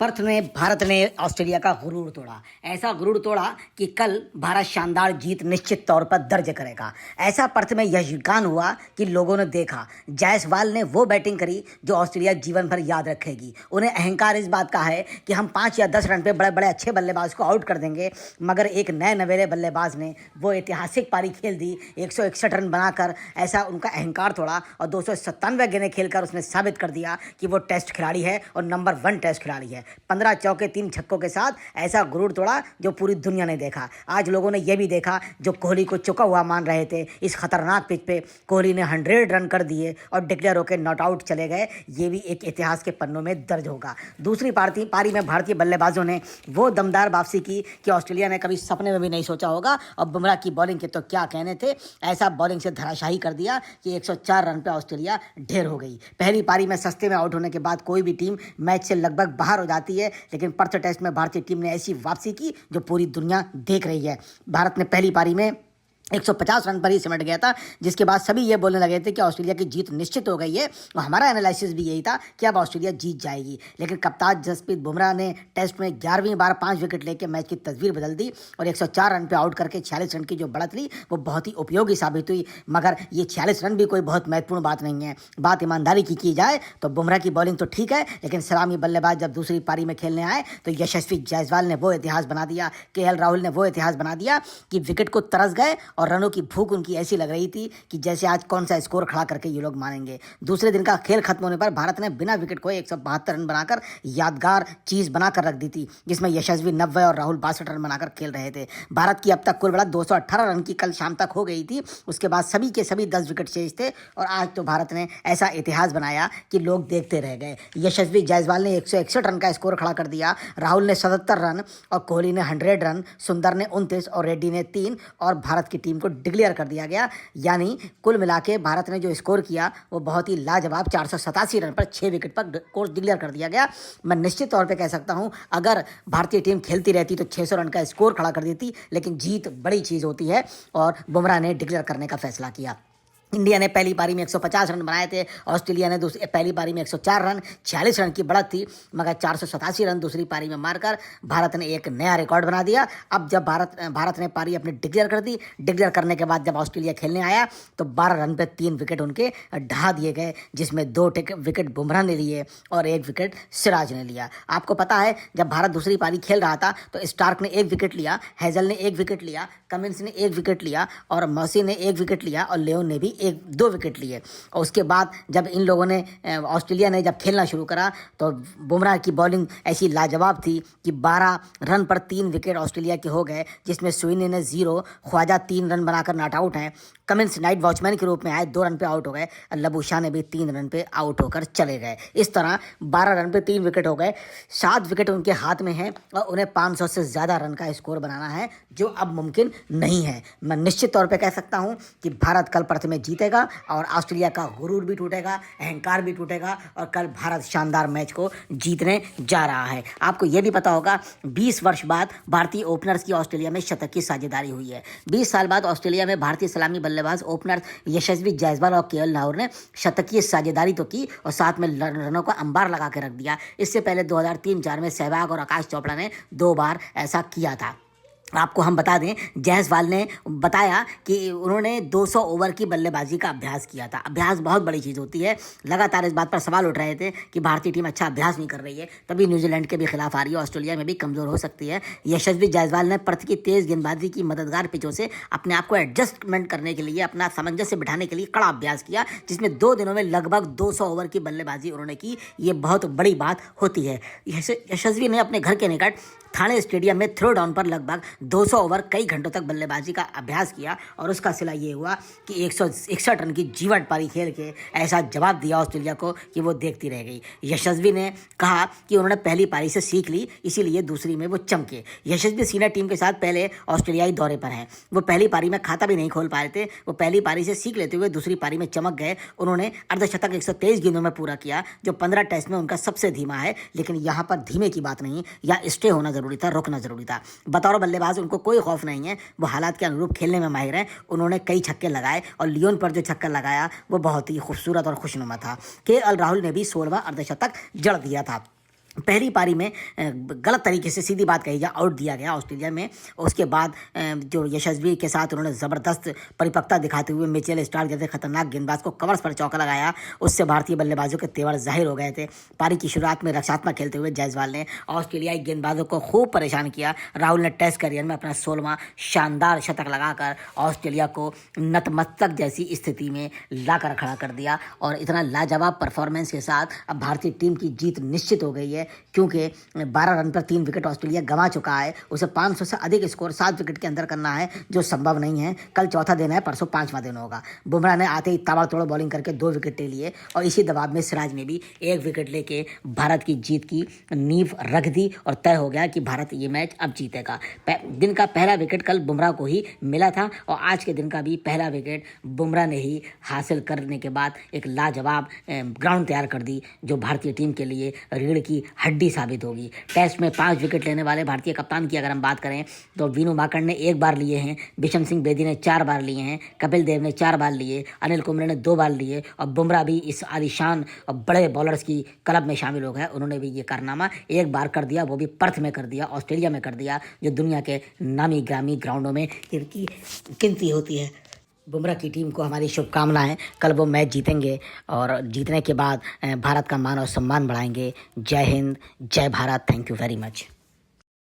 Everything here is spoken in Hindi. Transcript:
पर्थ में भारत ने ऑस्ट्रेलिया का गुरूर तोड़ा। ऐसा गुरूर तोड़ा कि कल भारत शानदार जीत निश्चित तौर पर दर्ज करेगा। ऐसा पर्थ में यशगान हुआ कि लोगों ने देखा जायसवाल ने वो बैटिंग करी जो ऑस्ट्रेलिया जीवन भर याद रखेगी। उन्हें अहंकार इस बात का है कि हम 5 या 10 रन पे बड़े बड़े अच्छे बल्लेबाज को आउट कर देंगे, मगर एक नए नवेले बल्लेबाज ने वो ऐतिहासिक पारी खेल दी 161 रन बनाकर। ऐसा उनका अहंकार तोड़ा और 297 गेंदें खेलकर उसने साबित कर दिया कि वो टेस्ट खिलाड़ी है और नंबर 1 टेस्ट खिलाड़ी है। 15 चौके 3 छक्कों के साथ ऐसा गुरूर तोड़ा जो पूरी दुनिया ने देखा। आज लोगों ने यह भी देखा जो कोहली को चुका हुआ मान रहे थे, इस खतरनाक पिच पे कोहली ने 100 रन कर दिए और डिक्लेयर होकर नॉट आउट चले गए। ये भी एक इतिहास के पन्नों में दर्ज होगा। दूसरी पारी में भारतीय बल्लेबाजों ने वो दमदार वापसी की कि ऑस्ट्रेलिया ने कभी सपने में भी नहीं सोचा होगा। और बुमराह की बॉलिंग के तो क्या कहने थे, ऐसा बॉलिंग से धराशाही कर दिया कि 104 रन पे ऑस्ट्रेलिया ढेर हो गई। पहली पारी में सस्ते में आउट होने के बाद कोई भी टीम मैच से लगभग बाहर हो जाती है, लेकिन पर्थ टेस्ट में भारतीय टीम ने ऐसी वापसी की जो पूरी दुनिया देख रही है। भारत ने पहली पारी में 150 रन पर ही सिमट गया था, जिसके बाद सभी ये बोलने लगे थे कि ऑस्ट्रेलिया की जीत निश्चित हो गई है। और हमारा एनालिसिस भी यही था कि अब ऑस्ट्रेलिया जीत जाएगी। लेकिन कप्तान जसप्रीत बुमराह ने टेस्ट में 11वीं बार 5 विकेट लेकर मैच की तस्वीर बदल दी और 104 रन पे आउट करके 46 रन की जो बढ़त ली वो बहुत ही उपयोगी साबित हुई। मगर ये 46 रन भी कोई बहुत महत्वपूर्ण बात नहीं है। बात ईमानदारी की जाए तो बुमराह की बॉलिंग तो ठीक है, लेकिन सलामी बल्लेबाज जब दूसरी पारी में खेलने आए तो यशस्वी जायसवाल ने वो इतिहास बना दिया, केएल राहुल ने वो इतिहास बना दिया कि विकेट को तरस गए और रनों की भूख उनकी ऐसी लग रही थी कि जैसे आज कौन सा स्कोर खड़ा करके ये लोग मानेंगे। दूसरे दिन का खेल खत्म होने पर भारत ने बिना विकेट खोए 172 रन बनाकर यादगार चीज बनाकर रख दी थी, जिसमें यशस्वी 90 और राहुल 62 रन बनाकर खेल रहे थे। भारत की अब तक कुल बढ़त 218 रन की कल शाम तक हो गई थी। उसके बाद सभी के सभी 10 विकेट शेष थे और आज तो भारत ने ऐसा इतिहास बनाया कि लोग देखते रह गए। यशस्वी जायसवाल ने 161 रन का स्कोर खड़ा कर दिया, राहुल ने 77 रन और कोहली ने 100 रन, सुंदर ने 29 और रेड्डी ने 3 और भारत की टीम को डिक्लेयर कर दिया गया। यानी कुल मिला के भारत ने जो स्कोर किया वो बहुत ही लाजवाब 487 रन पर 6 विकेट पर कोर्स डिक्लेयर कर दिया गया। मैं निश्चित तौर पे कह सकता हूं अगर भारतीय टीम खेलती रहती तो 600 रन का स्कोर खड़ा कर देती, लेकिन जीत बड़ी चीज़ होती है और बुमराह ने डिक्लेयर करने का फैसला किया। इंडिया ने पहली पारी में 150 रन बनाए थे, ऑस्ट्रेलिया ने पहली पारी में 104 रन, 46 रन की बढ़त थी, मगर 487 रन दूसरी पारी में मारकर भारत ने एक नया रिकॉर्ड बना दिया। अब जब भारत ने पारी अपनी डिक्लेयर कर दी, डिक्लेयर करने के बाद जब ऑस्ट्रेलिया खेलने आया तो 12 रन पे 3 विकेट उनके ढहा दिए गए, जिसमें 2 विकेट बुमराह ने लिए और 1 विकेट सिराज ने लिया। आपको पता है जब भारत दूसरी पारी खेल रहा था तो स्टार्क ने 1 विकेट लिया, हेजल ने 1 विकेट लिया, कमिंस ने 1 विकेट लिया और मौसी ने 1 विकेट लिया और लियोन ने भी 2 विकेट लिए। और उसके बाद जब इन लोगों ने ऑस्ट्रेलिया ने जब खेलना शुरू करा तो बुमराह की बॉलिंग ऐसी लाजवाब थी कि 12 रन पर 3 विकेट ऑस्ट्रेलिया के हो गए, जिसमें सुइनी ने 0, ख्वाजा 3 रन बनाकर नॉट आउट हैं, कमिंस नाइट वॉचमैन के रूप में आए 2 रन पे आउट हो गए और लबूशाह ने भी 3 रन पे आउट होकर चले गए। इस तरह 12 रन पे 3 विकेट हो गए, 7 विकेट उनके हाथ में हैं और उन्हें 500 से ज़्यादा रन का स्कोर बनाना है, जो अब मुमकिन नहीं है। मैं निश्चित तौर पे कह सकता हूं कि भारत कल पर्थ में जीतेगा और ऑस्ट्रेलिया का गुरूर भी टूटेगा, अहंकार भी टूटेगा और कल भारत शानदार मैच को जीतने जा रहा है। आपको यह भी पता होगा 20 वर्ष बाद भारतीय ओपनर्स की ऑस्ट्रेलिया में शतक की साझेदारी हुई है। 20 साल बाद ऑस्ट्रेलिया में भारतीय सलामी बल्लेबाज ओपनर यशस्वी जायसवाल और केएल राहुल ने शतकीय साझेदारी तो की और साथ में रनों का अंबार लगा के रख दिया। इससे पहले 2003-4 में सहवाग और आकाश चोपड़ा ने 2 बार ऐसा किया था। आपको हम बता दें जायसवाल ने बताया कि उन्होंने 200 ओवर की बल्लेबाजी का अभ्यास किया था। अभ्यास बहुत बड़ी चीज़ होती है। लगातार इस बात पर सवाल उठ रहे थे कि भारतीय टीम अच्छा अभ्यास नहीं कर रही है, तभी न्यूजीलैंड के भी खिलाफ आ रही है, ऑस्ट्रेलिया में भी कमज़ोर हो सकती है। यशस्वी जायसवाल ने पर्थ की तेज़ गेंदबाजी की मददगार पिचों से अपने आप को एडजस्टमेंट करने के लिए, अपना सामंजस्य बिठाने के लिए कड़ा अभ्यास किया, जिसमें 2 दिनों में लगभग 200 ओवर की बल्लेबाजी उन्होंने की। ये बहुत बड़ी बात होती है। यशस्वी ने अपने घर के निकट थाने स्टेडियम में थ्रो डाउन पर लगभग 200 ओवर कई घंटों तक बल्लेबाजी का अभ्यास किया और उसका सिला ये हुआ कि 161 रन की जीवट पारी खेल के ऐसा जवाब दिया ऑस्ट्रेलिया को कि वो देखती रह गई। यशस्वी ने कहा कि उन्होंने पहली पारी से सीख ली, इसीलिए दूसरी में वो चमके। यशस्वी सीनियर टीम के साथ पहले ऑस्ट्रेलियाई दौरे पर हैं। वो पहली पारी में खाता भी नहीं खोल पाए थे। वो पहली पारी से सीख लेते हुए दूसरी पारी में चमक गए। उन्होंने अर्धशतक 123 गेंदों में पूरा किया, जो 15 टेस्ट में उनका सबसे धीमा है। लेकिन यहाँ पर धीमे की बात नहीं, या स्टे होना जरूरी था, रुकना जरूरी था। बतौर बल्लेबाज उनको कोई खौफ नहीं है, वो हालात के अनुरूप खेलने में माहिर हैं। उन्होंने कई छक्के लगाए और लियोन पर जो छक्का लगाया वो बहुत ही खूबसूरत और खुशनुमा था। केएल राहुल ने भी 16वां अर्धशतक जड़ दिया था। पहली पारी में गलत तरीके से, सीधी बात कही जाए, आउट दिया गया ऑस्ट्रेलिया में। उसके बाद जो यशस्वी के साथ उन्होंने ज़बरदस्त परिपक्वता दिखाते हुए मिचेल स्टार्क जैसे खतरनाक गेंदबाज को कवर्स पर चौका लगाया, उससे भारतीय बल्लेबाजों के तेवर जाहिर हो गए थे। पारी की शुरुआत में रक्षात्मक खेलते हुए जायसवाल ने ऑस्ट्रेलियाई गेंदबाजों को खूब परेशान किया। राहुल ने टेस्ट करियर में अपना 16वां शानदार शतक लगाकर ऑस्ट्रेलिया को नतमस्तक जैसी स्थिति में लाकर खड़ा कर दिया, और इतना लाजवाब परफॉर्मेंस के साथ अब भारतीय टीम की जीत निश्चित हो गई है, क्योंकि 12 रन पर 3 विकेट ऑस्ट्रेलिया गंवा चुका है। उसे 500 से अधिक स्कोर 7 विकेट के अंदर करना है, जो संभव नहीं है। कल चौथा दिन है, परसों 5वां दिन होगा। बुमराह ने आते ही ताबड़तोड़ बॉलिंग करके 2 विकेट ले लिए, और इसी दबाव में सिराज ने भी 1 विकेट लेके भारत की जीत की नींव रख दी, और तय हो गया कि भारत ये मैच अब जीतेगा। दिन का पहला विकेट कल बुमराह को ही मिला था, और आज के दिन का भी पहला विकेट बुमराह ने ही हासिल करने के बाद एक लाजवाब ग्राउंड तैयार कर दी, जो भारतीय टीम के लिए रीढ़ की हड्डी साबित होगी। टेस्ट में 5 विकेट लेने वाले भारतीय कप्तान की अगर हम बात करें तो विनू माकड़ ने 1 बार लिए हैं, बिशन सिंह बेदी ने 4 बार लिए हैं, कपिल देव ने 4 बार लिए, अनिल कुंबले ने 2 बार लिए, और बुमराह भी इस आलीशान और बड़े बॉलर्स की क्लब में शामिल हो गए। उन्होंने भी ये कारनामा 1 बार कर दिया, वो भी पर्थ में कर दिया, ऑस्ट्रेलिया में कर दिया, जो दुनिया के नामी ग्रामी ग्राउंडों में इनकी गिनती होती है। बुमराह की टीम को हमारी शुभकामनाएं। कल वो मैच जीतेंगे, और जीतने के बाद भारत का मान और सम्मान बढ़ाएंगे। जय हिंद, जय Bharat. Thank you very much.